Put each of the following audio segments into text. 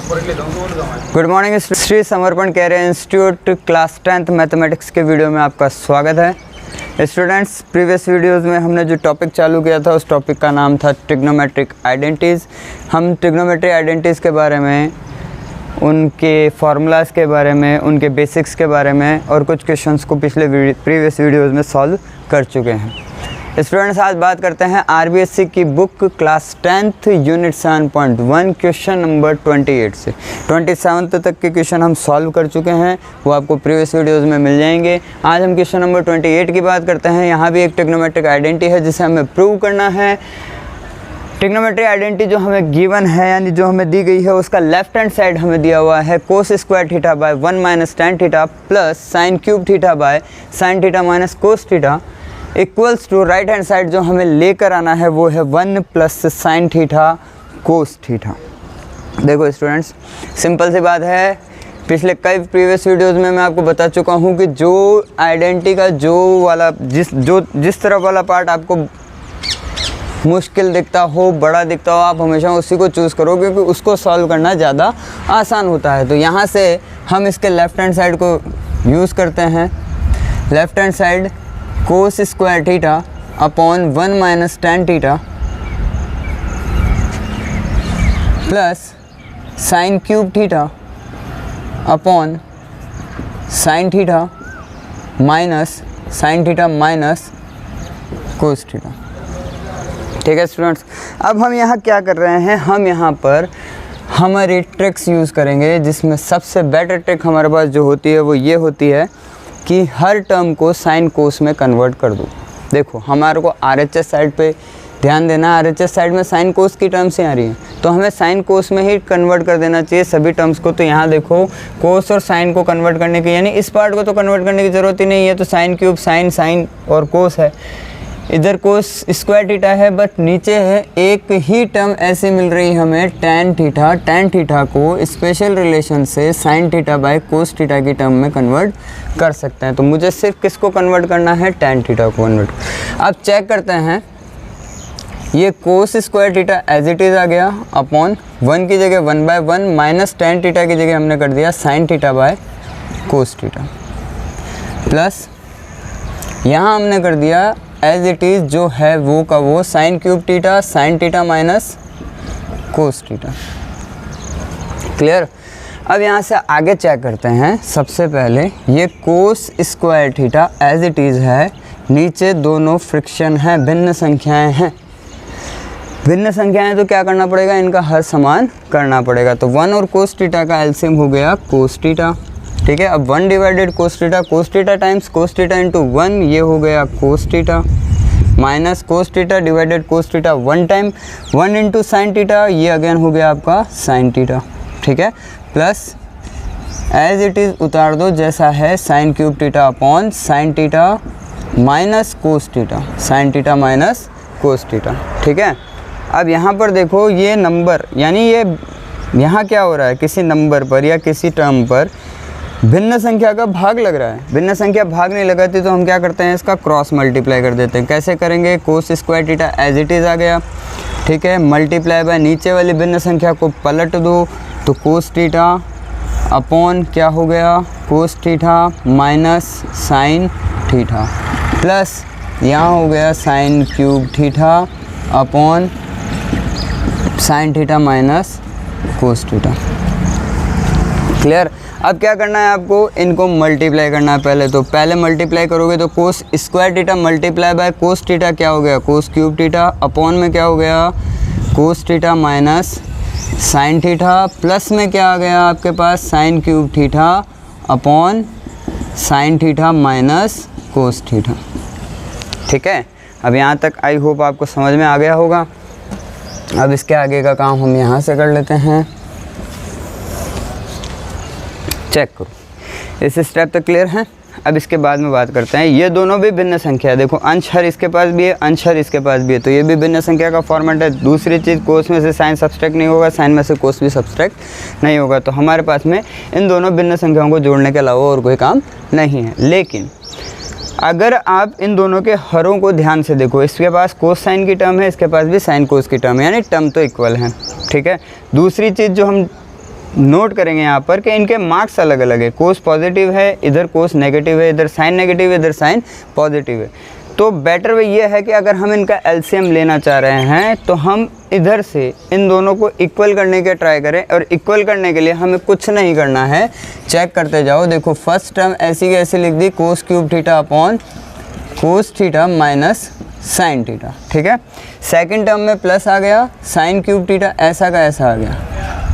Good morning, Shri Samarpan career institute class 10th mathematics के video में आपका स्वागत है। स्टूडेंट्स, प्रीवियस वीडियोस में हमने जो टॉपिक चालू किया था उस टॉपिक का नाम था ट्रिग्नोमेट्रिक आइडेंटिटीज़। हम ट्रिग्नोमेट्रिक आइडेंटिटीज़ के बारे में, उनके फार्मूलाज के बारे में, उनके बेसिक्स के बारे में और कुछ क्वेश्चंस को प्रीवियस वीडियोज़ में सॉल्व कर चुके हैं। स्टूडेंट्स, आज बात करते हैं आरबीएससी की book class 10th unit 7.1 question number 28 से 27 तक के क्वेश्चन हम सॉल्व कर चुके हैं, वो आपको प्रीवियस वीडियोस में मिल जाएंगे। आज हम क्वेश्चन नंबर 28 की बात करते हैं। यहाँ भी एक ट्रिग्नोमेट्रिक आइडेंटिटी है जिसे हमें प्रूव करना है। ट्रिग्नोमेट्रिक आइडेंटिटी जो हमें गिवन है, यानी जो हमें दी गई है, उसका लेफ्ट हैंड साइड हमें दिया हुआ है cos square theta by 1 minus tan theta plus sin cube theta by sin theta minus cos theta equals to right hand side जो हमें लेकर आना है वो है 1 plus sin theta cos theta. देखो स्टूडेंट्स, सिंपल सी बात है। पिछले कई प्रीवियस वीडियोस में मैं आपको बता चुका हूँ कि जो आइडेंटिटी का जिस तरफ वाला पार्ट आपको मुश्किल दिखता हो, बड़ा दिखता हो, आप हमेशा उसी को चूज़ करो क्योंकि उसको सॉल्व करना ज़्यादा आसान होता है। तो यहाँ से हम इसके लेफ़्ट हैंड साइड को यूज़ करते हैं। लेफ़्ट हैंड साइड कोस square theta upon 1 minus tan theta plus sin cube theta upon sine theta minus sine theta minus cos theta. ठीक है स्टूडेंट्स, अब हम यहाँ क्या कर रहे हैं, हम यहाँ पर हमारी ट्रिक्स यूज़ करेंगे, जिसमें सबसे बेटर ट्रिक हमारे पास जो होती है वो ये होती है कि हर टर्म को साइन कोस में कन्वर्ट कर दो। देखो, हमारे को आरएचएस साइड पे ध्यान देना है। आरएचएस साइड में साइन कोस की टर्म्स ही आ रही हैं, तो हमें साइन कोस में ही कन्वर्ट कर देना चाहिए सभी टर्म्स को। तो यहाँ देखो, कोस और साइन को कन्वर्ट करने की, यानी इस पार्ट को तो कन्वर्ट करने की ज़रूरत ही नहीं है। तो साइन क्यूब साइन साइन और कोस है, इधर कोस स्क्वायर थीटा है, बट नीचे है एक ही टर्म ऐसी मिल रही हमें tan थीटा। tan थीटा को स्पेशल रिलेशन से sin theta by cos theta की टर्म में कन्वर्ट कर सकते हैं। तो मुझे सिर्फ किसको कन्वर्ट करना है, tan थीटा को कन्वर्ट। अब चेक करते हैं, ये cos square theta as it is आ गया, अपॉन 1 की जगह 1/1 माइनस tan थीटा की जगह हमने कर दिया sin theta by cos theta, plus यहाँ हमने कर दिया एज इट इज़ जो है वो का वो sign cube theta sine theta minus cos theta. Clear. अब यहाँ से आगे चेक करते हैं। सबसे पहले ये cos square theta as it is है, नीचे दोनों फ्रिक्शन है, भिन्न संख्याएं हैं। भिन्न संख्याएं तो क्या करना पड़ेगा, इनका हर समान करना पड़ेगा। तो 1 और कोस थीटा का एलसीएम हो गया कोस थीटा। ठीक है, अब 1 divided cos theta times cos theta into 1, ये हो गया cos theta, minus cos theta divided cos theta 1 time 1 into sine theta, ये अगेन हो गया आपका साइन थीटा। ठीक है, प्लस एज इट इज़ उतार दो जैसा है, sign cube theta upon sine theta minus cos theta, sign theta minus cos theta. ठीक है, अब यहाँ पर देखो, ये नंबर, यानी ये यहाँ क्या हो रहा है, किसी नंबर पर या किसी टर्म पर भिन्न संख्या का भाग लग रहा है। भिन्न संख्या भाग नहीं लगाती तो हम क्या करते हैं, इसका क्रॉस मल्टीप्लाई कर देते हैं। कैसे करेंगे, cos square theta as it is आ गया, ठीक है, मल्टीप्लाई बाय नीचे वाली भिन्न संख्या को पलट दो, तो कोस थीटा अपॉन क्या हो गया, cos theta minus sine theta, plus यहाँ हो गया sine cube theta upon sine theta minus cos theta. Clear. अब क्या करना है आपको, इनको मल्टीप्लाई करना है। पहले मल्टीप्लाई करोगे तो कोस square theta multiply by cos theta क्या हो गया, कोस क्यूब थीटा, अपॉन में क्या हो गया, cos theta minus sine theta, plus में क्या आ गया आपके पास, sine cube theta upon sine theta minus cos theta. ठीक है, अब यहाँ तक आई होप आपको समझ में आ गया होगा। अब इसके आगे का काम हम यहाँ से कर लेते हैं। चेक करो, इस स्टेप तक क्लियर है। अब इसके बाद में बात करते हैं, ये दोनों भी भिन्न संख्या है। देखो, अंश हर इसके पास भी है, अंश हर इसके पास भी है, तो ये भी भिन्न संख्या का फॉर्मेट है। दूसरी चीज़, कोस में से साइन सब्सट्रैक्ट नहीं होगा, साइन में से कोस भी सब्सट्रैक्ट नहीं होगा। तो हमारे पास में इन दोनों भिन्न संख्याओं को जोड़ने के अलावा और कोई काम नहीं है। लेकिन अगर आप इन दोनों के हरों को ध्यान से देखो, इसके पास कोस साइन की टर्म है, इसके पास भी साइन कोस की टर्म है, यानी टर्म तो इक्वल है। ठीक है। दूसरी चीज़ जो हम नोट करेंगे यहाँ पर कि इनके मार्क्स अलग अलग है, कोस पॉजिटिव है, इधर कोस नेगेटिव है, इधर साइन नेगेटिव है, इधर साइन पॉजिटिव है। तो बेटर वे ये है कि अगर हम इनका एलसीएम लेना चाह रहे हैं तो हम इधर से इन दोनों को इक्वल करने के ट्राई करें, और इक्वल करने के लिए हमें कुछ नहीं करना है, चेक करते जाओ। देखो फर्स्ट टर्म ऐसी की ऐसी लिख दी, cos cube theta upon cos theta minus sine theta, ठीक है। सेकंड टर्म में प्लस आ गया, साइन क्यूब थीटा ऐसा का ऐसा आ गया।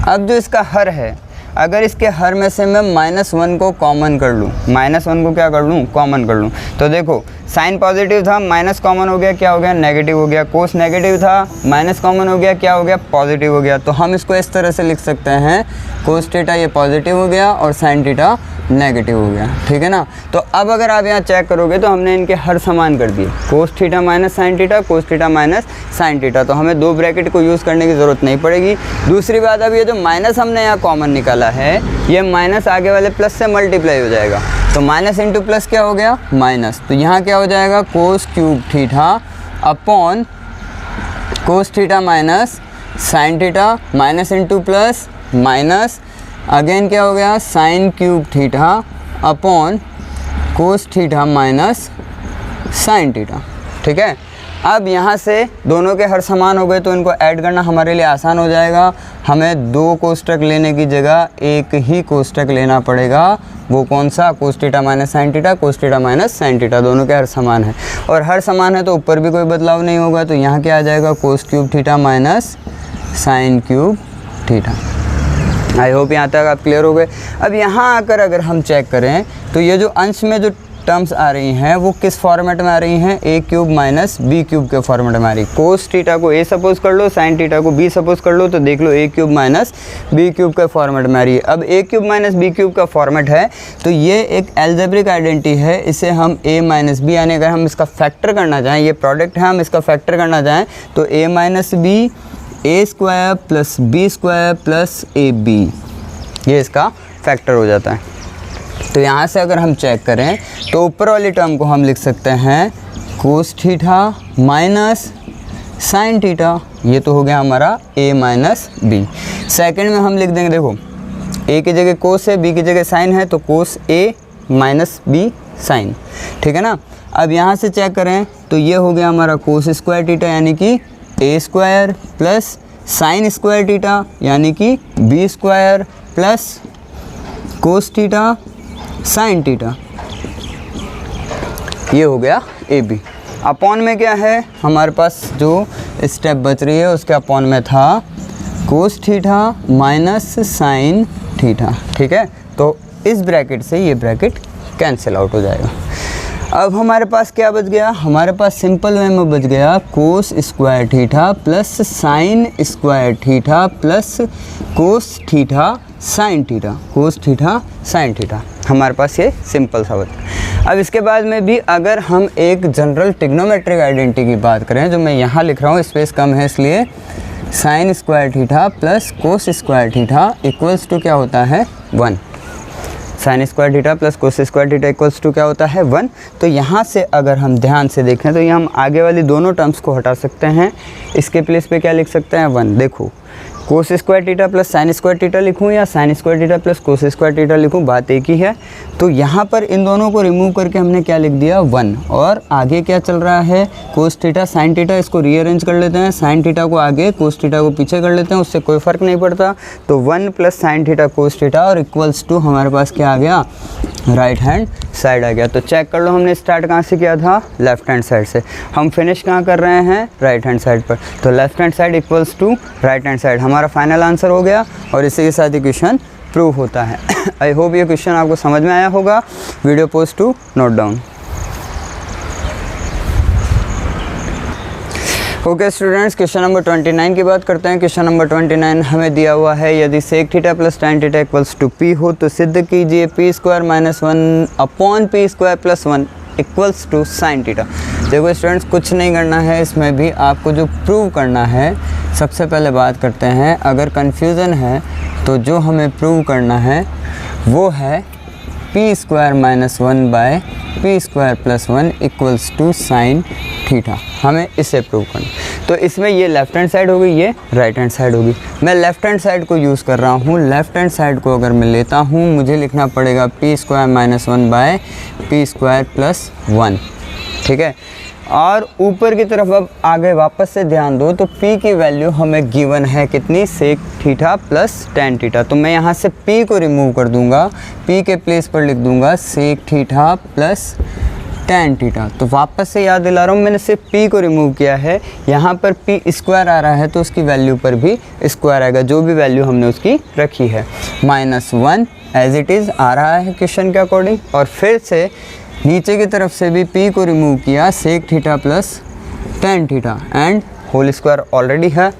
अब जो इसका हर है, अगर इसके हर में से मैं -1 को कॉमन कर लूँ, -1 को क्या कर लूँ, कॉमन कर लूँ, तो देखो साइन पॉजिटिव था, माइनस कॉमन हो गया, क्या हो गया, नेगेटिव हो गया। कोस नेगेटिव था, माइनस कॉमन हो गया, क्या हो गया, पॉजिटिव हो गया। तो हम इसको इस तरह से लिख सकते हैं, कोस थीटा ये पॉजिटिव हो गया और साइन थीटा नेगेटिव हो गया, ठीक है ना। तो अब अगर आप यहाँ चेक करोगे तो हमने इनके हर समान कर दिए, कोस theta minus sine theta, cos theta minus sine theta. तो हमें 2 ब्रैकेट को यूज़ करने की ज़रूरत नहीं पड़ेगी। दूसरी बात, अब ये जो माइनस हमने यहाँ कॉमन निकाला है, ये माइनस आगे वाले प्लस से मल्टीप्लाई हो जाएगा, तो माइनस इंटू प्लस क्या हो गया, माइनस। तो यहाँ क्या हो जाएगा, कोस cube theta upon cos theta minus sine theta, minus into plus minus, again क्या हो गया, sine cube theta upon cos theta minus sine theta, ठीक है। अब यहाँ से दोनों के हर समान हो गए तो इनको ऐड करना हमारे लिए आसान हो जाएगा। हमें 2 कोष्टक लेने की जगह एक ही कोष्टक लेना पड़ेगा। वो कौन सा, कोस theta minus sine theta, cos theta minus sine theta, दोनों के हर समान है। और हर समान है तो ऊपर भी कोई बदलाव नहीं होगा, तो यहाँ क्या आ जाएगा, कोस cube theta minus sign cube theta. I hope यहाँ तक आप क्लियर हो गए। अब यहाँ आकर अगर हम चेक करें तो ये जो अंश में जो टर्म्स आ रही हैं वो किस फॉर्मेट में आ रही हैं, ए क्यूब माइनस बी क्यूब के फॉर्मेट में आ रही। कोस थीटा को ए सपोज कर लो, साइन थीटा को बी सपोज कर लो, तो देख लो ए क्यूब माइनस बी क्यूब के फॉर्मेट में आ रही है। अब ए क्यूब माइनस बी क्यूब का फॉर्मेट है तो ये एक एल्जेब्रिक आइडेंटिटी है, इसे हम ए माइनस बी, यानी अगर हम इसका फैक्टर करना चाहें, ये प्रोडक्ट है, हम इसका फैक्टर करना चाहें तो a minus b a square plus b square plus a b, ये इसका फैक्टर हो जाता है। तो यहाँ से अगर हम चेक करें तो ऊपर वाली टर्म को हम लिख सकते हैं कोस थीटा माइनस साइन थीटा, ये तो हो गया हमारा a माइनस बी। सेकेंड में हम लिख देंगे, देखो a की जगह कोस है, b की जगह साइन है, तो कोस a माइनस बी साइन, ठीक है ना। अब यहाँ से चेक करें तो ये हो गया हमारा कोस स्क्वायर थीटा यानी कि a square plus sine square theta यानी कि b square plus cos theta sine theta, ये हो गया ए बी। अपॉन में क्या है, हमारे पास जो स्टेप बच रही है उसके अपॉन में था कोस थीटा माइनस साइन थीटा, ठीक है। तो इस ब्रैकेट से ये ब्रैकेट कैंसिल आउट हो जाएगा। अब हमारे पास क्या बच गया, हमारे पास सिंपल वे में बच गया cos square theta plus sine square theta plus cos theta sine theta, cos theta sine theta, हमारे पास ये सिंपल सा बचा। अब इसके बाद में भी अगर हम एक जनरल ट्रिग्नोमेट्रिक आइडेंटिटी की बात करें, जो मैं यहाँ लिख रहा हूँ, स्पेस कम है इसलिए, sin square theta plus cos square theta equals to क्या होता है 1। Sin square theta plus cos square theta equals to क्या होता है 1। तो यहाँ से अगर हम ध्यान से देखें तो ये हम आगे वाली दोनों टर्म्स को हटा सकते हैं, इसके प्लेस पे क्या लिख सकते हैं 1। देखो cos square theta plus sine square theta लिखूँ या sign square theta plus cos square theta लिखूँ, बात एक ही है। तो यहाँ पर इन दोनों को रिमूव करके हमने क्या लिख दिया 1, और आगे क्या चल रहा है कोस थीटा साइन थीटा, इसको रीअरेंज कर लेते हैं, साइन थीटा को आगे कोस थीटा को पीछे कर लेते हैं, उससे कोई फ़र्क नहीं पड़ता। तो 1 plus sin theta cos theta और इक्वल्स टू हमारे पास क्या आ गया, राइट हैंड साइड आ गया। तो चेक कर लो हमने स्टार्ट कहाँ से किया था, लेफ्ट हैंड साइड से, हम फिनिश कहाँ कर रहे हैं, राइट हैंड साइड पर। तो left hand side equals to right hand side, हमारा फाइनल आंसर हो गया और इसी के साथ ही क्वेश्चन प्रूव होता है। आई होप ये क्वेश्चन आपको समझ में आया होगा। Video post to note down. Okay students, question number 29 की बात करते हैं। क्वेश्चन नंबर 29 हमें दिया हुआ है, यदि sec theta plus tan theta equals to P हो तो सिद्ध कीजिए P square minus 1 upon P square plus 1 equals to sin theta. देखो स्टूडेंट्स, कुछ नहीं करना है इसमें भी, आपको जो प्रूव करना है, सबसे पहले बात करते हैं, अगर कन्फ्यूज़न है तो जो हमें प्रूव करना है वो है P square minus 1 by P square plus 1 equals to sin theta, हमें इसे प्रूव करना। तो इसमें ये लेफ्ट हैंड साइड होगी, ये राइट हैंड साइड होगी। मैं लेफ्ट हैंड साइड को यूज़ कर रहा हूँ। लेफ्ट हैंड साइड को अगर मैं लेता हूँ, मुझे लिखना पड़ेगा p² - 1 p² + 1, ठीक है। और ऊपर की तरफ अब आगे वापस से ध्यान दो तो p की वैल्यू हमें गिवन है कितनी, sec theta plus ten theta. तो मैं यहाँ से p को रिमूव कर दूंगा, p के प्लेस पर लिख दूंगा sec theta plus ten theta. तो वापस से याद दिला रहा हूँ, मैंने सिर्फ p को रिमूव किया है। यहाँ पर p² आ रहा है तो उसकी वैल्यू पर भी स्क्वायर आएगा, जो भी वैल्यू हमने उसकी रखी है। -1 एज इट इज़ आ रहा है क्वेश्चन के अकॉर्डिंग। और फिर से नीचे की तरफ से भी p को रिमूव किया, sec theta plus ten theta and whole square already है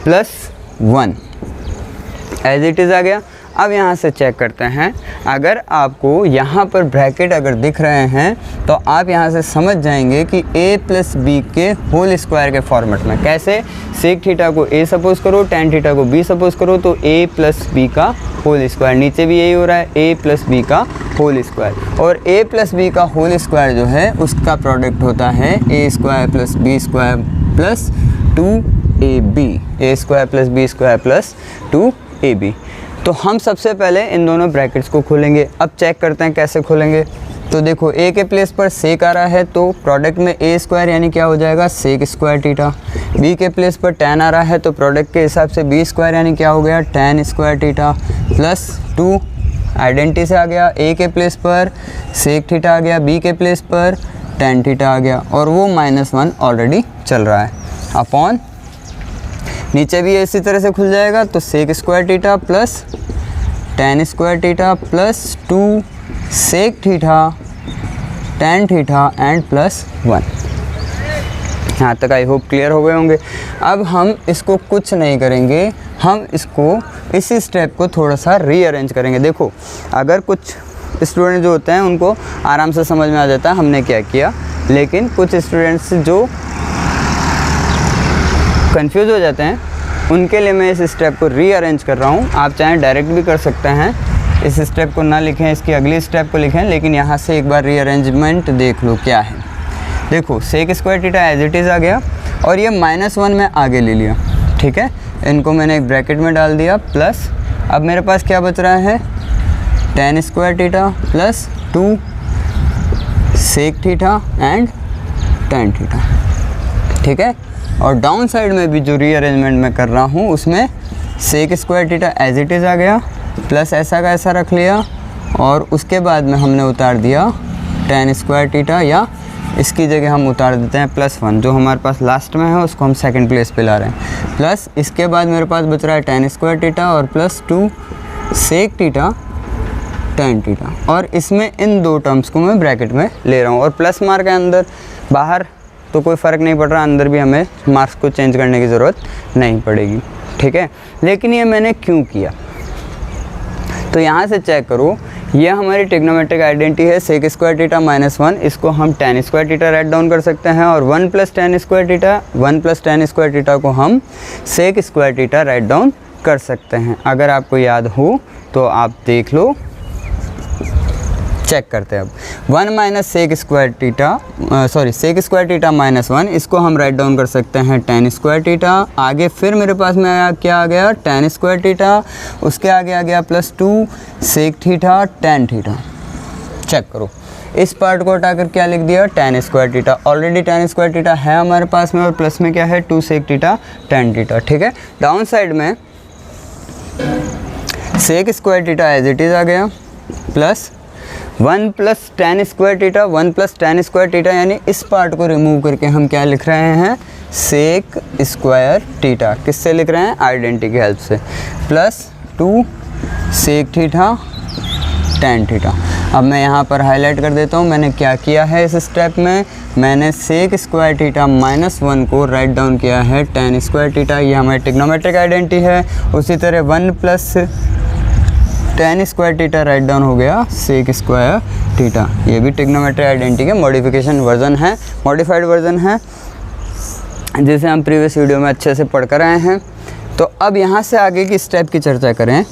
+1 एज इट इज़ आ गया। अब यहाँ से चेक करते हैं, अगर आपको यहाँ पर ब्रैकेट अगर दिख रहे हैं तो आप यहाँ से समझ जाएंगे कि a + b के होल स्क्वायर के फॉर्मेट में। कैसे, सेक थीटा को a सपोज करो, टेन थीटा को b सपोज करो, तो a + b का होल स्क्वायर, नीचे भी यही हो रहा है a + b का होल स्क्वायर। और a + b का होल स्क्वायर जो है उसका प्रोडक्ट होता है a² + b² + 2ab, a² + b² + 2ab। तो हम सबसे पहले इन दोनों ब्रैकेट्स को खोलेंगे। अब चेक करते हैं कैसे खोलेंगे। तो देखो a के प्लेस पर सेक आ रहा है तो प्रोडक्ट में a² यानी क्या हो जाएगा, sec² थीटा। b के प्लेस पर tan आ रहा है तो प्रोडक्ट के हिसाब से b² यानी क्या हो गया, tan² थीटा प्लस 2 आइडेंटिटी से आ गया। a के प्लेस पर सेक थीटा आ गया, b के प्लेस पर tan थीटा आ गया और वो -1 ऑलरेडी चल रहा है अपॉन, नीचे भी इसी तरह से खुल जाएगा तो sec² theta plus tan² theta plus 2 sec theta tan theta and +1। यहाँ तक आई होप क्लियर हो गए होंगे। अब हम इसको कुछ नहीं करेंगे, हम इसको इसी स्टेप को थोड़ा सा रीअरेंज करेंगे। देखो अगर कुछ स्टूडेंट जो होते हैं उनको आराम से समझ में आ जाता है हमने क्या किया, लेकिन कुछ स्टूडेंट्स जो कंफ्यूज हो जाते हैं उनके लिए मैं इस स्टेप को रीअरेंज कर रहा हूँ। आप चाहें डायरेक्ट भी कर सकते हैं, इस स्टेप को ना लिखें, इसकी अगली स्टेप को लिखें, लेकिन यहाँ से एक बार रीअरेंजमेंट देख लो क्या है। देखो sec² theta as it is आ गया और ये -1 में आगे ले लिया, ठीक है। इनको मैंने एक ब्रैकेट में डाल दिया प्लस, अब मेरे पास क्या बच रहा है, tan² theta plus 2 sec theta and tan theta, ठीक है। और डाउन साइड में भी जो रीअरेंजमेंट मैं कर रहा हूँ उसमें sec² theta as it is आ गया प्लस ऐसा का ऐसा रख लिया और उसके बाद में हमने उतार दिया tan² थीटा, या इसकी जगह हम उतार देते हैं +1, जो हमारे पास लास्ट में है उसको हम सेकंड प्लेस पे ला रहे हैं। प्लस इसके बाद मेरे पास बच रहा है tan² थीटा और +2 सेक थीटा tan थीटा, और इसमें इन दो टर्म्स को मैं ब्रैकेट में ले रहा हूँ और प्लस मार्क है अंदर, बाहर तो कोई फ़र्क नहीं पड़ रहा, अंदर भी हमें मार्क्स को चेंज करने की ज़रूरत नहीं पड़ेगी, ठीक है। लेकिन ये मैंने क्यों किया, तो यहाँ से चेक करो, ये हमारी ट्रिग्नोमेट्रिक आइडेंटिटी है sec² थीटा -1, इसको हम tan² थीटा राइट डाउन कर सकते हैं और 1 + tan² थीटा, 1 + tan² थीटा को हम sec² थीटा राइट डाउन कर सकते हैं। अगर आपको याद हो तो आप देख लो, चेक करते हैं। अब 1 - sec² थीटा sec² थीटा -1, इसको हम राइट डाउन कर सकते हैं tan² थीटा। आगे फिर मेरे पास में आया, क्या आ गया, tan² थीटा, उसके आगे आ गया +2 sec theta tan theta. Check करो, इस पार्ट को हटाकर क्या लिख दिया, tan² theta. Already tan² theta है हमारे पास में और प्लस में क्या है, 2 सेक थीटा tan थीटा, ठीक है। डाउन साइड में sec² theta as it is आ गया plus 1 + tan² theta, 1 + tan² theta, यानी इस पार्ट को रिमूव करके हम क्या लिख रहे हैं, sec² थीटा। किससे लिख रहे हैं, आइडेंटिटी की हेल्प से, +2 सेक थीटा tan थीटा। अब मैं यहाँ पर हाईलाइट कर देता हूँ मैंने क्या किया है इस स्टेप में, मैंने sec² थीटा -1 को राइट डाउन किया है tan² थीटा, ये हमारी ट्रिग्नोमेट्रिक आइडेंटिटी है। उसी तरह 1 + tan² थीटा राइट डाउन हो गया sec² थीटा, ये भी ट्रिग्नोमेट्रिक आइडेंटिटी के मॉडिफिकेशन वर्जन है, मॉडिफाइड वर्जन है, जिसे हम प्रीवियस वीडियो में अच्छे से पढ़ कर आए हैं। तो अब यहाँ से आगे की स्टेप की चर्चा करें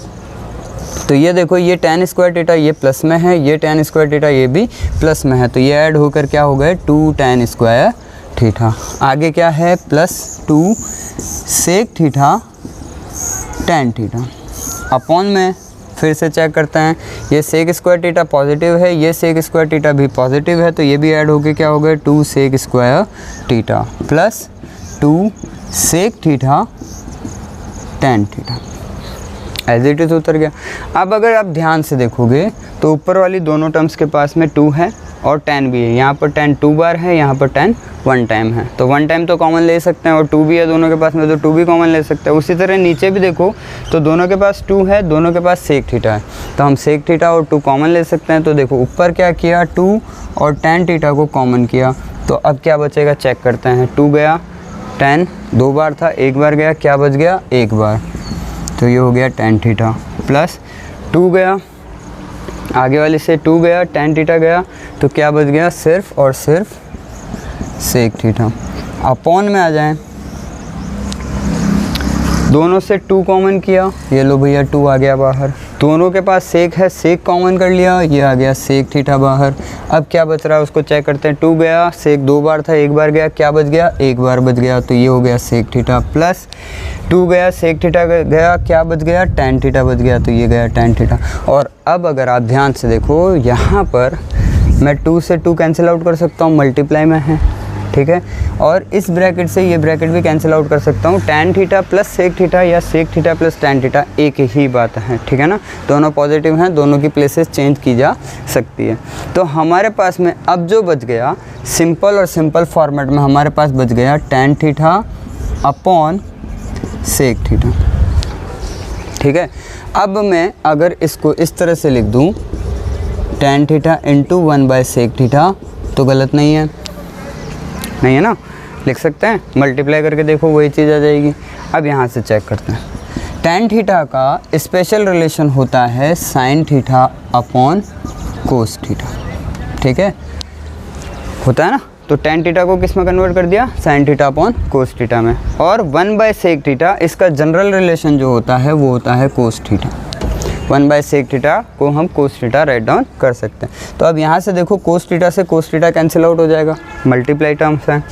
तो ये देखो, ये tan² थीटा ये प्लस में है, ये tan² थीटा ये भी प्लस में है, तो ये ऐड होकर क्या हो गए 2 tan² थीटा। आगे क्या है, +2 sec theta tan theta. Upon में फिर से चेक करते हैं, ये सेक स्क्वायर थीटा पॉजिटिव है, ये सेक स्क्वायर थीटा भी पॉजिटिव है, तो ये भी ऐड होके क्या हो गया 2 sec square theta plus 2 sec theta tan theta. As it is उतर गया। अब अगर आप ध्यान से देखोगे तो ऊपर वाली दोनों टर्म्स के पास में 2 है और tan भी है। यहाँ पर tan 2 बार है, यहाँ पर tan 1 टाइम है, तो 1 टाइम तो कॉमन ले सकते हैं और 2 भी है दोनों के पास में, तो 2 भी कॉमन ले सकते हैं। उसी तरह नीचे भी देखो तो दोनों के पास 2 है, दोनों के पास सेक थीटा है, तो हम सेक थीटा और 2 कॉमन ले सकते हैं। तो देखो ऊपर क्या किया, 2 और tan थीटा को कॉमन किया, तो अब क्या बचेगा चेक करते हैं। 2 गया, tan 2 बार था, 1 बार गया, क्या बच गया 1 बार, तो ये हो गया tan थीटा प्लस 2 गया, आगे वाले से 2 गया, tan थीटा गया, तो क्या बच गया सिर्फ और सिर्फ सेक थीटा। अपॉन में आ जाएं, दोनों से 2 कॉमन किया, ये लो भैया 2 आ गया बाहर, दोनों के पास सेक है, सेक कॉमन कर लिया, ये आ गया सेक थीटा बाहर। अब क्या बच रहा है उसको चेक करते हैं। 2 गया, सेक 2 बार था, 1 बार गया, क्या बच गया 1 बार बच गया, तो ये हो गया सेक थीटा प्लस 2 गया, सेक थीटा गया, क्या बच गया tan थीटा बच गया, तो ये गया tan थीटा। और अब अगर आप ध्यान से देखो यहाँ पर मैं 2 से 2 कैंसिल आउट कर सकता हूँ, मल्टीप्लाई में है, ठीक है, और इस ब्रैकेट से ये ब्रैकेट भी कैंसिल आउट कर सकता हूँ। tan theta plus sec theta या sec theta plus tan theta एक ही बात है, ठीक है ना, दोनों पॉजिटिव हैं, दोनों की प्लेसेस चेंज की जा सकती है। तो हमारे पास में अब जो बच गया सिंपल और सिंपल फॉर्मेट में हमारे पास बच गया tan theta upon sec theta, ठीक है। अब मैं अगर इसको इस तरह से लिख दूँ tan थीटा इंटू 1/सेक थीटा, तो गलत नहीं है, नहीं है ना, लिख सकते हैं, मल्टीप्लाई करके देखो वही चीज़ आ जाएगी। अब यहाँ से चेक करते हैं, tan थीटा का स्पेशल रिलेशन होता है sin theta upon cos theta, ठीक है, होता है ना, तो tan थीटा को किस में कन्वर्ट कर दिया, sin theta upon cos theta में, और 1/सेक थीटा इसका जनरल रिलेशन जो होता है वो होता है कोस थीटा। 1/सेक थीटा को हम कोस थीटा राइट डाउन कर सकते हैं। तो अब यहाँ से देखो कोस थीटा से कोस थीटा कैंसिल आउट हो जाएगा, मल्टीप्लाई टर्म्स हैं,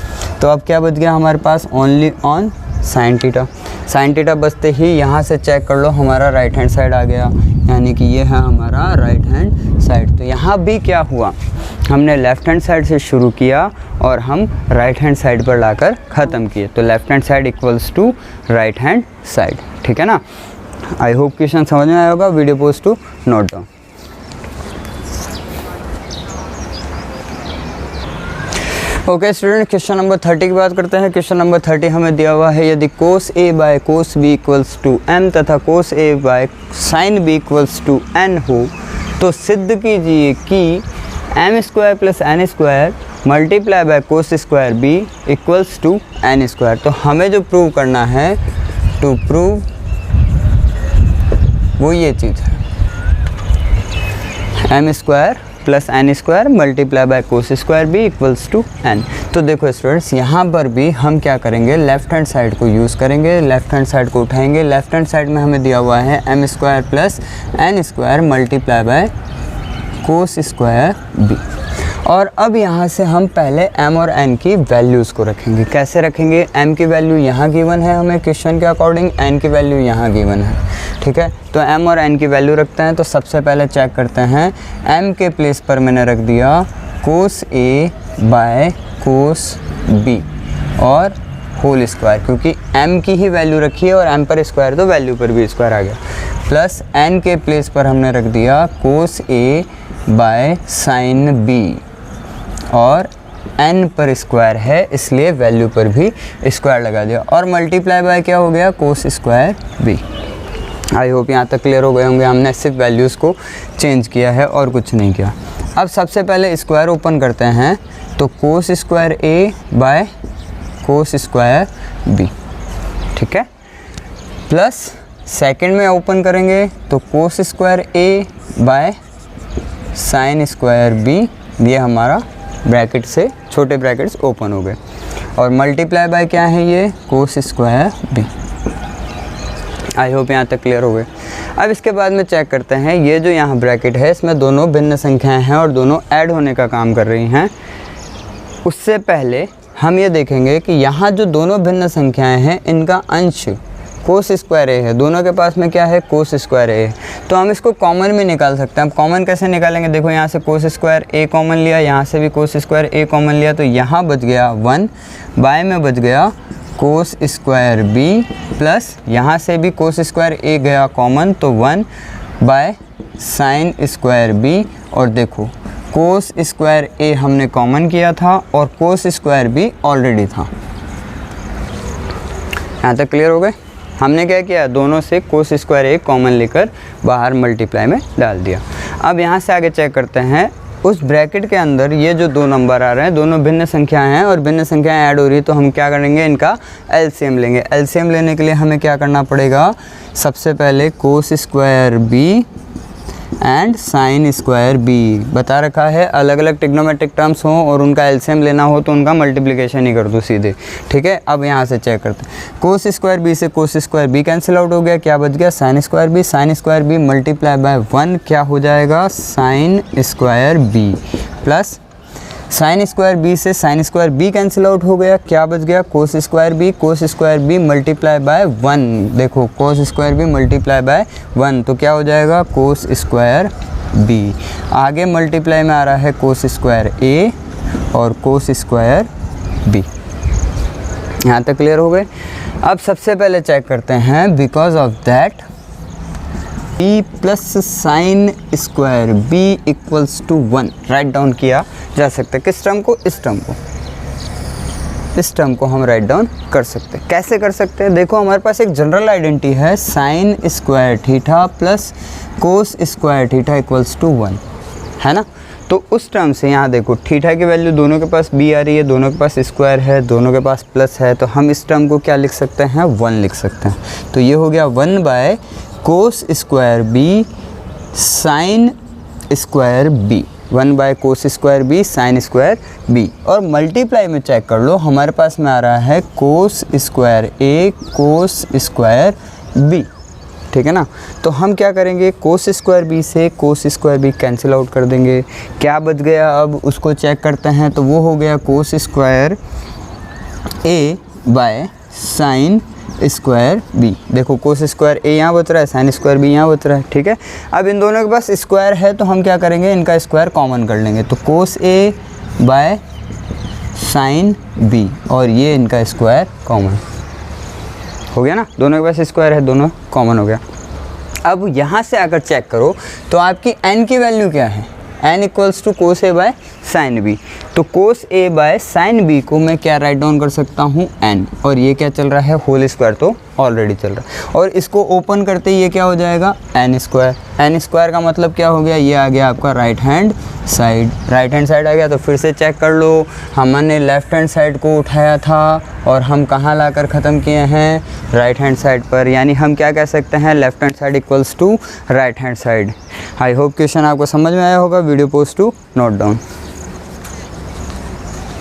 तो अब क्या बच गया हमारे पास only on sin theta. sin theta बचते ही यहाँ से चेक कर लो हमारा राइट हैंड साइड आ गया, यानी कि ये है हमारा राइट हैंड साइड। तो यहाँ भी क्या हुआ, हमने लेफ़्ट हैंड साइड से शुरू किया और हम राइट हैंड साइड पर लाकर ख़त्म किए, तो left hand side equals to right hand side, ठीक है ना। आई होप क्वेश्चन समझ में आया होगा, video post to note down. Okay student, question number 30 की बात करते हैं। क्वेश्चन नंबर 30 हमें दिया हुआ है, यदि cos a by cos b equals to m तथा cos a by sin b equals to n हो, तो सिद्ध कीजिए कि m square plus n square multiply by cos square b equals to n square. तो हमें जो प्रूव करना है, टू प्रूव वो ये चीज़ है, m square plus n square multiply by cos square b equals to n। तो देखो स्टूडेंट्स, यहाँ पर भी हम क्या करेंगे, लेफ्ट हैंड साइड को यूज़ करेंगे, लेफ्ट हैंड साइड को उठाएंगे। लेफ्ट हैंड साइड में हमें दिया हुआ है m square plus n square multiply by cos square b, और अब यहाँ से हम पहले m और n की वैल्यूज़ को रखेंगे। कैसे रखेंगे, m की वैल्यू यहाँ गिवन है हमें क्वेश्चन के अकॉर्डिंग, n की वैल्यू यहाँ गिवन है, ठीक है। तो m और n की वैल्यू रखते हैं। तो सबसे पहले चेक करते हैं, m के प्लेस पर मैंने रख दिया कोस a बाय कोस b और होल स्क्वायर, क्योंकि m की ही वैल्यू रखी है और m पर स्क्वायर तो वैल्यू पर भी स्क्वायर आ गया, प्लस n के प्लेस पर हमने रख दिया कोस a बाय साइन b और n पर स्क्वायर है इसलिए वैल्यू पर भी स्क्वायर लगा दिया, और मल्टीप्लाई बाय क्या हो गया, cos square b। I hope यहाँ तक क्लियर हो गए होंगे, हमने सिर्फ वैल्यूज़ को चेंज किया है और कुछ नहीं किया। अब सबसे पहले स्क्वायर ओपन करते हैं, तो cos square a bye cos square b, ठीक है, प्लस सेकंड में ओपन करेंगे तो cos square a bye sine square b, ये हमारा ब्रैकेट से छोटे ब्रैकेट्स ओपन हो गए, और मल्टीप्लाई बाय क्या है ये, cos square b। I hope यहाँ तक क्लियर हो गए। अब इसके बाद में चेक करते हैं, ये जो यहाँ ब्रैकेट है इसमें दोनों भिन्न संख्याएं हैं और दोनों ऐड होने का काम कर रही हैं। उससे पहले हम ये देखेंगे कि यहाँ जो दोनों भिन्न संख्याएं हैं इनका अंश कोस स्क्वायर ए है, दोनों के पास में क्या है, कोस स्क्वायर ए है। तो हम इसको कॉमन में निकाल सकते हैं। हम कॉमन कैसे निकालेंगे, देखो यहाँ से कोस स्क्वायर ए कॉमन लिया, यहाँ से भी कोस स्क्वायर ए कॉमन लिया, तो यहाँ बच गया 1, बाय में बच गया कोस स्क्वायर बी, प्लस यहाँ से भी कोस स्क्वायर ए गया कॉमन, तो 1 बाय साइन स्क्वायर बी। और देखो कोस स्क्वायर ए हमने कॉमन किया था और कोस स्क्वायर बी ऑलरेडी था। यहाँ तक क्लियर हो गए। हमने क्या किया, दोनों से कोस स्क्वायर ए कॉमन लेकर बाहर मल्टीप्लाई में डाल दिया। अब यहाँ से आगे चेक करते हैं, उस ब्रैकेट के अंदर ये जो दो नंबर आ रहे हैं दोनों भिन्न संख्याएं हैं और भिन्न संख्याएं ऐड हो रही है, तो हम क्या करेंगे, इनका एलसीएम लेंगे। एलसीएम लेने के लिए हमें क्या करना पड़ेगा, सबसे पहले cos square B and sine square B बता रखा है। अलग अलग ट्रिग्नोमेट्रिक टर्म्स हों और उनका एलसीएम लेना हो तो उनका मल्टीप्लिकेशन ही कर दो सीधे, ठीक है। अब यहाँ से चेक करते हैं, कोस स्क्वायर बी से cos square B cancel out हो गया, क्या बच गया, sine square B. Sine square b multiply by 1 क्या हो जाएगा, sine square b, plus sine square B से sine square B cancel out हो गया, क्या बच गया, cos square b. Cos square b multiply by 1, देखो cos square b multiply by 1 तो क्या हो जाएगा, कोस स्क्वायर बी। आगे मल्टीप्लाई में आ रहा है कोस स्क्वायर ए और कोस स्क्वायर बी। यहाँ तक क्लियर हो गए। अब सबसे पहले चेक करते हैं, because of that B plus sine square B equals to 1 write down किया जा सकता है। किस टर्म को, इस टर्म को, इस टर्म को हम राइट डाउन कर सकते हैं। कैसे कर सकते हैं, देखो हमारे पास एक जनरल आइडेंटिटी है, sine square theta plus cos square theta equals to 1, है ना। तो उस टर्म से यहाँ देखो थीटा की वैल्यू दोनों के पास बी आ रही है, दोनों के पास स्क्वायर है, दोनों के पास प्लस है, तो हम इस टर्म को क्या लिख सकते हैं, 1 लिख सकते हैं। तो ये हो गया 1 by cos square B sine square B, 1 by cos square B sine square B. और मल्टीप्लाई में चेक कर लो, हमारे पास में आ रहा है cos square A cos square B, ठीक है ना। तो हम क्या करेंगे, कोस स्क्वायर बी से cos square B cancel out कर देंगे, क्या बच गया, अब उसको चेक करते हैं। तो वो हो गया cos square A by sine square B. देखो कोस स्क्वायर ए यहाँ बच रहा है, साइन स्क्वायर बी यहाँ बच रहा है, ठीक है। अब इन दोनों के पास स्क्वायर है तो हम क्या करेंगे, इनका स्क्वायर कॉमन कर लेंगे। तो cos A by sine B और ये इनका स्क्वायर कॉमन हो गया ना, दोनों के पास स्क्वायर है, दोनों कॉमन हो गया। अब यहाँ से अगर चेक करो तो आपकी n की वैल्यू क्या है, n equals to cos A by sine B. तो cos A by sine B को मैं क्या राइट डाउन कर सकता हूँ, n, और ये क्या चल रहा है, होल स्क्वायर तो ऑलरेडी चल रहा है। और इसको ओपन करते ही ये क्या हो जाएगा, n स्क्वायर। n स्क्वायर का मतलब क्या हो गया, ये आ गया आपका right hand side. Right hand side आ गया तो फिर से चेक कर लो, हमने लेफ़्ट हैंड साइड को उठाया था और हम कहाँ लाकर ख़त्म किए हैं, राइट हैंड साइड पर। यानी हम क्या कह सकते हैं, left hand side equals to right hand side. I hope question आपको समझ में आया होगा। Video post to note down.